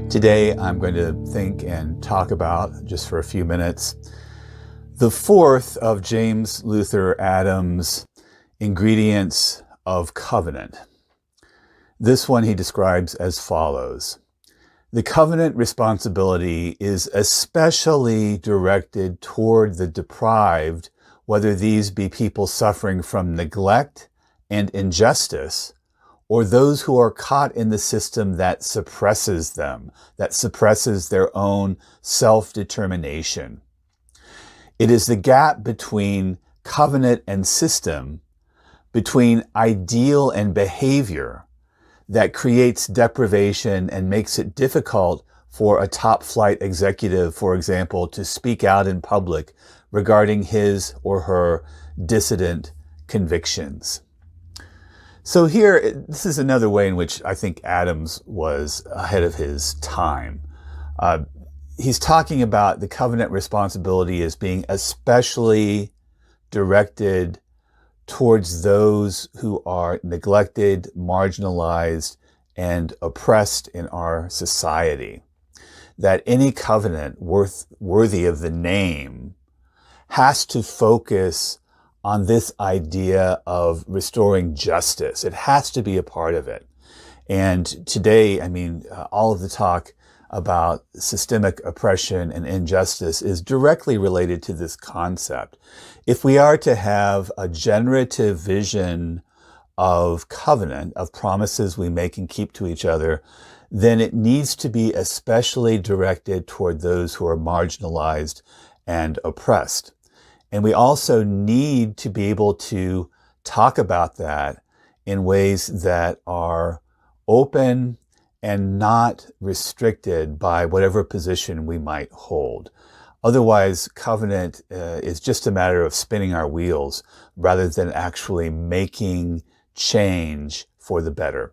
Today, I'm going to think and talk about, just for a few minutes, the fourth of James Luther Adams' ingredients of covenant. This one he describes as follows. The covenant responsibility is especially directed toward the deprived, whether these be people suffering from neglect and injustice, or those who are caught in the system that suppresses them, that suppresses their own self-determination. It is the gap between covenant and system, between ideal and behavior, that creates deprivation and makes it difficult for a top-flight executive, for example, to speak out in public regarding his or her dissident convictions. So here, this is another way in which I think Adams was ahead of his time. He's talking about the covenant responsibility as being especially directed towards those who are neglected, marginalized, and oppressed in our society. That any covenant worthy of the name has to focus on this idea of restoring justice. It has to be a part of it. And today, all of the talk about systemic oppression and injustice is directly related to this concept. If we are to have a generative vision of covenant, of promises we make and keep to each other, then it needs to be especially directed toward those who are marginalized and oppressed. And we also need to be able to talk about that in ways that are open and not restricted by whatever position we might hold. Otherwise, covenant is just a matter of spinning our wheels rather than actually making change for the better.